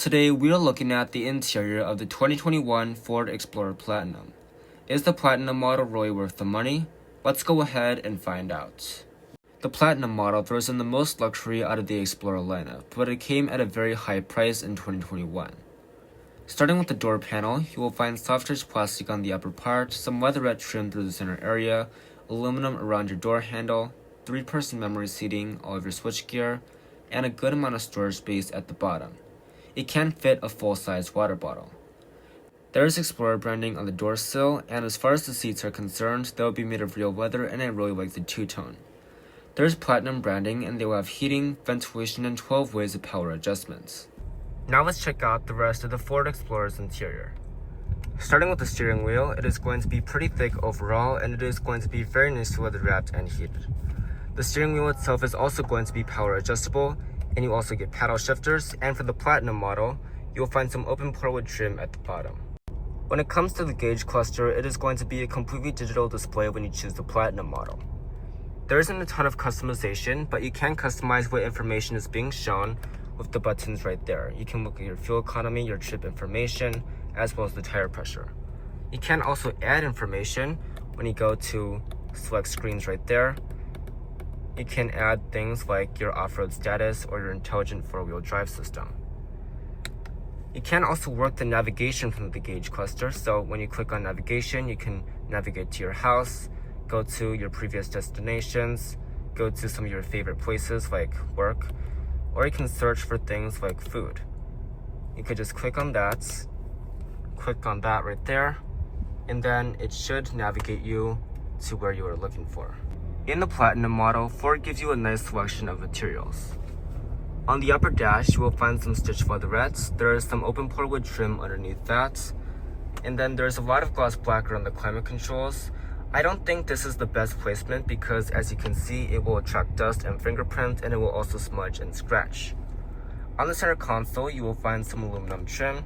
Today we are looking at the interior of the 2021 Ford Explorer Platinum. Is the Platinum model really worth the money? Let's go ahead and find out. The Platinum model throws in the most luxury out of the Explorer lineup, but it came at a very high price in 2021. Starting with the door panel, you will find soft-touch plastic on the upper part, some leatherette trim through the center area, aluminum around your door handle, 3-person memory seating, all of your switchgear, and a good amount of storage space at the bottom. It can fit a full-size water bottle. There is Explorer branding on the door sill, and as far as the seats are concerned, they will be made of real leather, and I really like the two-tone. There is Platinum branding, and they will have heating, ventilation, and 12 ways of power adjustments. Now let's check out the rest of the Ford Explorer's interior. Starting with the steering wheel, it is going to be pretty thick overall, and it is going to be very nicely leather wrapped and heated. The steering wheel itself is also going to be power adjustable, and you also get paddle shifters, and for the Platinum model, you will find some open plywood trim at the bottom. When it comes to the gauge cluster, it is going to be a completely digital display when you choose the Platinum model. There isn't a ton of customization, but you can customize what information is being shown with the buttons right there. You can look at your fuel economy, your trip information, as well as the tire pressure. You can also add information when you go to select screens right there. You can add things like your off-road status or your intelligent four-wheel drive system. You can also work the navigation from the gauge cluster, so when you click on navigation, you can navigate to your house, go to your previous destinations, go to some of your favorite places like work, or you can search for things like food. You could just click on that right there, and then it should navigate you to where you are looking for. In the Platinum model, Ford gives you a nice selection of materials. On the upper dash, you will find some stitched leatherettes. There is some open plywood trim underneath that, and then there's a lot of gloss black around the climate controls. I don't think this is the best placement because, as you can see, it will attract dust and fingerprints, and it will also smudge and scratch. On the center console, you will find some aluminum trim,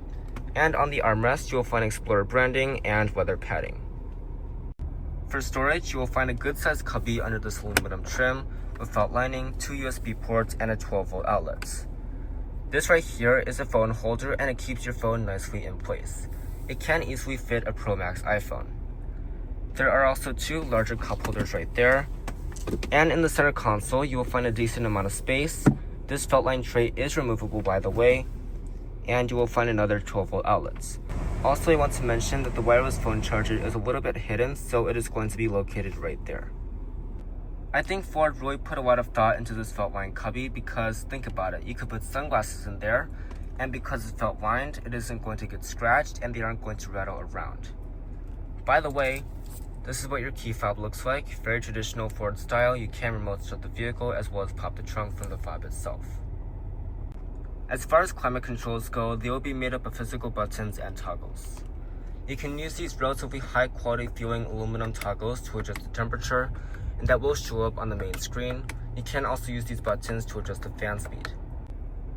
and on the armrest, you will find Explorer branding and leather padding. For storage, you will find a good-sized cubby under this aluminum trim with felt lining, 2 USB ports, and a 12-volt outlet. This right here is a phone holder, and it keeps your phone nicely in place. It can easily fit a Pro Max iPhone. There are also 2 larger cup holders right there. And in the center console, you will find a decent amount of space. This felt line tray is removable, by the way, and you will find another 12-volt outlets. Also, I want to mention that the wireless phone charger is a little bit hidden, so it is going to be located right there. I think Ford really put a lot of thought into this felt line cubby because, think about it, you could put sunglasses in there, and because it's felt lined, it isn't going to get scratched and they aren't going to rattle around. By the way, this is what your key fob looks like, very traditional Ford style. You can remote start the vehicle as well as pop the trunk from the fob itself. As far as climate controls go, they will be made up of physical buttons and toggles. You can use these relatively high quality feeling aluminum toggles to adjust the temperature, and that will show up on the main screen. You can also use these buttons to adjust the fan speed.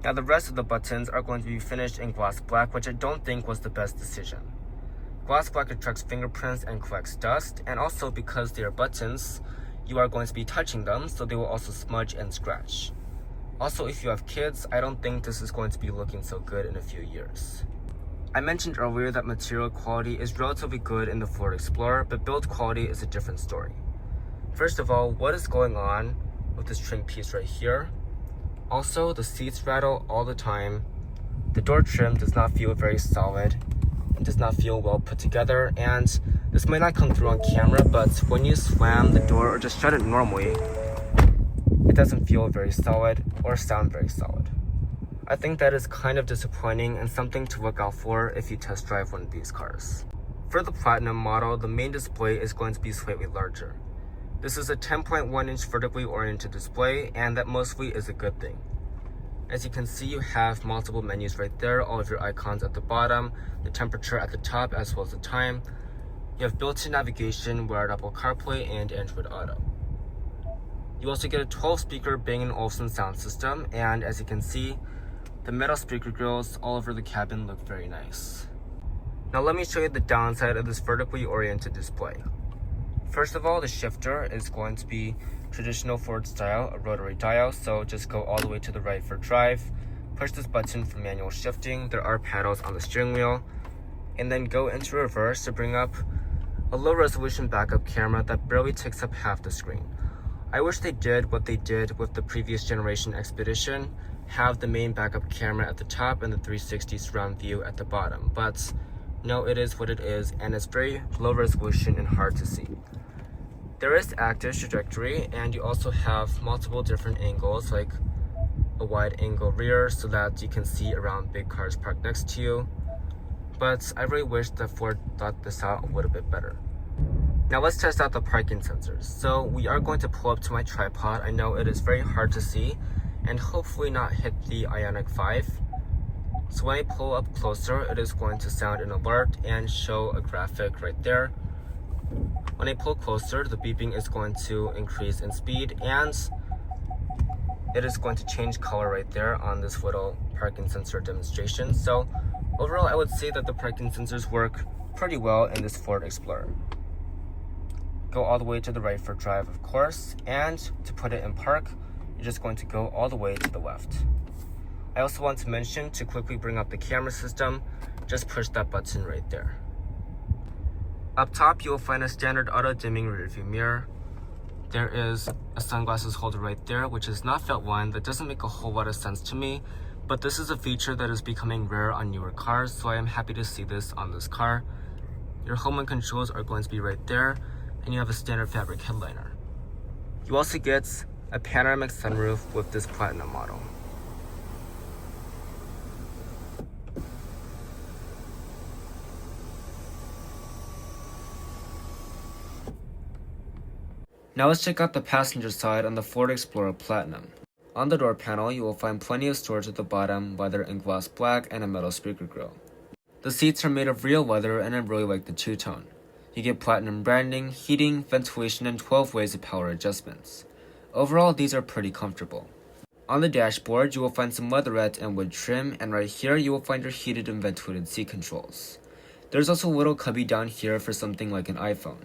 Now the rest of the buttons are going to be finished in gloss black, which I don't think was the best decision. Gloss black attracts fingerprints and collects dust, and also because they are buttons, you are going to be touching them, so they will also smudge and scratch. Also, if you have kids, I don't think this is going to be looking so good in a few years. I mentioned earlier that material quality is relatively good in the Ford Explorer, but build quality is a different story. First of all, what is going on with this trim piece right here? Also, the seats rattle all the time. The door trim does not feel very solid. It does not feel well put together, and this might not come through on camera, but when you slam the door or just shut it normally, it doesn't feel very solid or sound very solid. I think that is kind of disappointing and something to look out for if you test drive one of these cars. For the Platinum model, the main display is going to be slightly larger. This is a 10.1-inch vertically oriented display, and that mostly is a good thing. As you can see, you have multiple menus right there, all of your icons at the bottom, the temperature at the top, as well as the time. You have built-in navigation, wired Apple CarPlay, and Android Auto. You also get a 12-speaker Bang & Olufsen sound system, and as you can see, the metal speaker grills all over the cabin look very nice. Now let me show you the downside of this vertically oriented display. First of all, the shifter is going to be traditional Ford style, a rotary dial, so just go all the way to the right for drive, push this button for manual shifting. There are paddles on the steering wheel. And then go into reverse to bring up a low resolution backup camera that barely takes up half the screen. I wish they did what they did with the previous generation Expedition, have the main backup camera at the top and the 360 surround view at the bottom, but no, it is what it is, and it's very low resolution and hard to see. There is active trajectory, and you also have multiple different angles, like a wide angle rear so that you can see around big cars parked next to you, but I really wish that Ford thought this out a little bit better. Now let's test out the parking sensors. So we are going to pull up to my tripod. I know it is very hard to see and hopefully not hit the Ioniq 5. So when I pull up closer, it is going to sound an alert and show a graphic right there. When I pull closer, the beeping is going to increase in speed and it is going to change color right there on this little parking sensor demonstration. So overall, I would say that the parking sensors work pretty well in this Ford Explorer. Go all the way to the right for drive, of course, and to put it in park, you're just going to go all the way to the left. I also want to mention, to quickly bring up the camera system, just push that button right there. Up top, you will find a standard auto-dimming rearview mirror. There is a sunglasses holder right there, which is not felt line. That doesn't make a whole lot of sense to me, but this is a feature that is becoming rare on newer cars, so I am happy to see this on this car. Your home and controls are going to be right there, and you have a standard fabric headliner. You also get a panoramic sunroof with this Platinum model. Now let's check out the passenger side on the Ford Explorer Platinum. On the door panel, you will find plenty of storage at the bottom, leather and gloss black, and a metal speaker grille. The seats are made of real leather, and I really like the two-tone. You get platinum branding, heating, ventilation, and 12 ways of power adjustments. Overall, these are pretty comfortable. On the dashboard, you will find some leatherette and wood trim, and right here you will find your heated and ventilated seat controls. There's also a little cubby down here for something like an iPhone.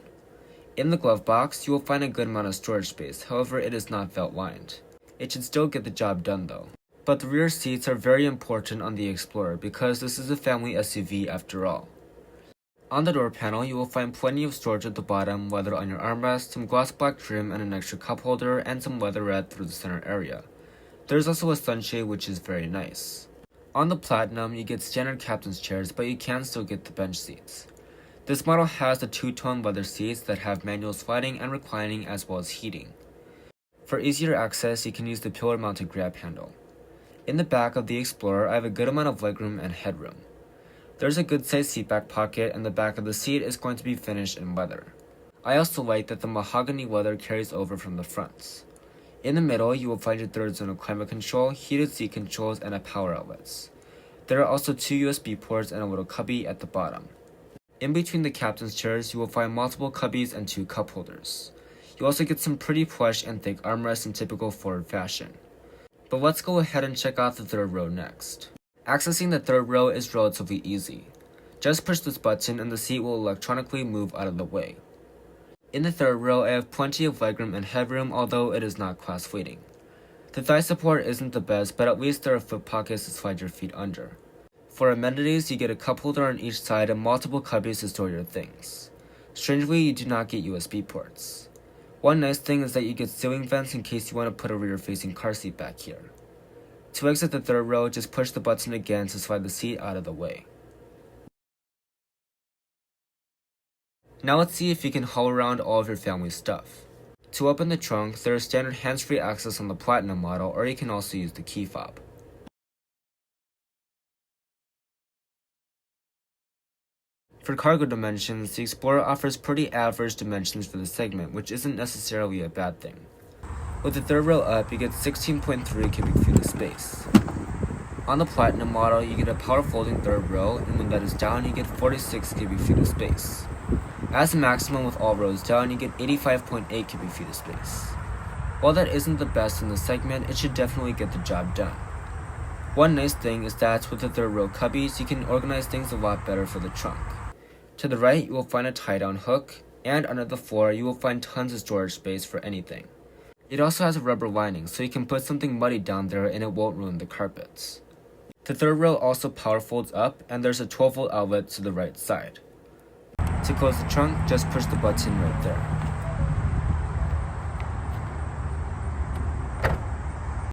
In the glove box, you will find a good amount of storage space, however it is not felt lined. It should still get the job done though. But the rear seats are very important on the Explorer because this is a family SUV after all. On the door panel, you will find plenty of storage at the bottom, leather on your armrest, some gloss black trim and an extra cup holder, and some leatherette through the center area. There's also a sunshade, which is very nice. On the Platinum, you get standard captain's chairs, but you can still get the bench seats. This model has the two-tone leather seats that have manual sliding and reclining as well as heating. For easier access, you can use the pillar-mounted grab handle. In the back of the Explorer, I have a good amount of legroom and headroom. There's a good-sized seatback pocket, and the back of the seat is going to be finished in leather. I also like that the mahogany leather carries over from the fronts. In the middle, you will find your third zone of climate control, heated seat controls, and a power outlets. There are also 2 USB ports and a little cubby at the bottom. In between the captain's chairs, you will find multiple cubbies and 2 cup holders. You also get some pretty plush and thick armrests in typical Ford fashion. But let's go ahead and check out the third row next. Accessing the third row is relatively easy. Just push this button and the seat will electronically move out of the way. In the third row, I have plenty of legroom and headroom, although it is not class-leading. The thigh support isn't the best, but at least there are foot pockets to slide your feet under. For amenities, you get a cup holder on each side and multiple cubbies to store your things. Strangely, you do not get USB ports. One nice thing is that you get ceiling vents in case you want to put a rear-facing car seat back here. To exit the third row, just push the button again to slide the seat out of the way. Now let's see if you can haul around all of your family stuff. To open the trunk, there is standard hands-free access on the Platinum model, or you can also use the key fob. For cargo dimensions, the Explorer offers pretty average dimensions for the segment, which isn't necessarily a bad thing. With the third row up, you get 16.3 cubic feet of space. On the Platinum model, you get a power folding third row, and when that is down, you get 46 cubic feet of space. As a maximum with all rows down, you get 85.8 cubic feet of space. While that isn't the best in the segment, it should definitely get the job done. One nice thing is that with the third row cubbies, you can organize things a lot better for the trunk. To the right, you will find a tie-down hook, and under the floor, you will find tons of storage space for anything. It also has a rubber lining, so you can put something muddy down there and it won't ruin the carpets. The third rail also power folds up, and there's a 12-volt outlet to the right side. To close the trunk, just push the button right there.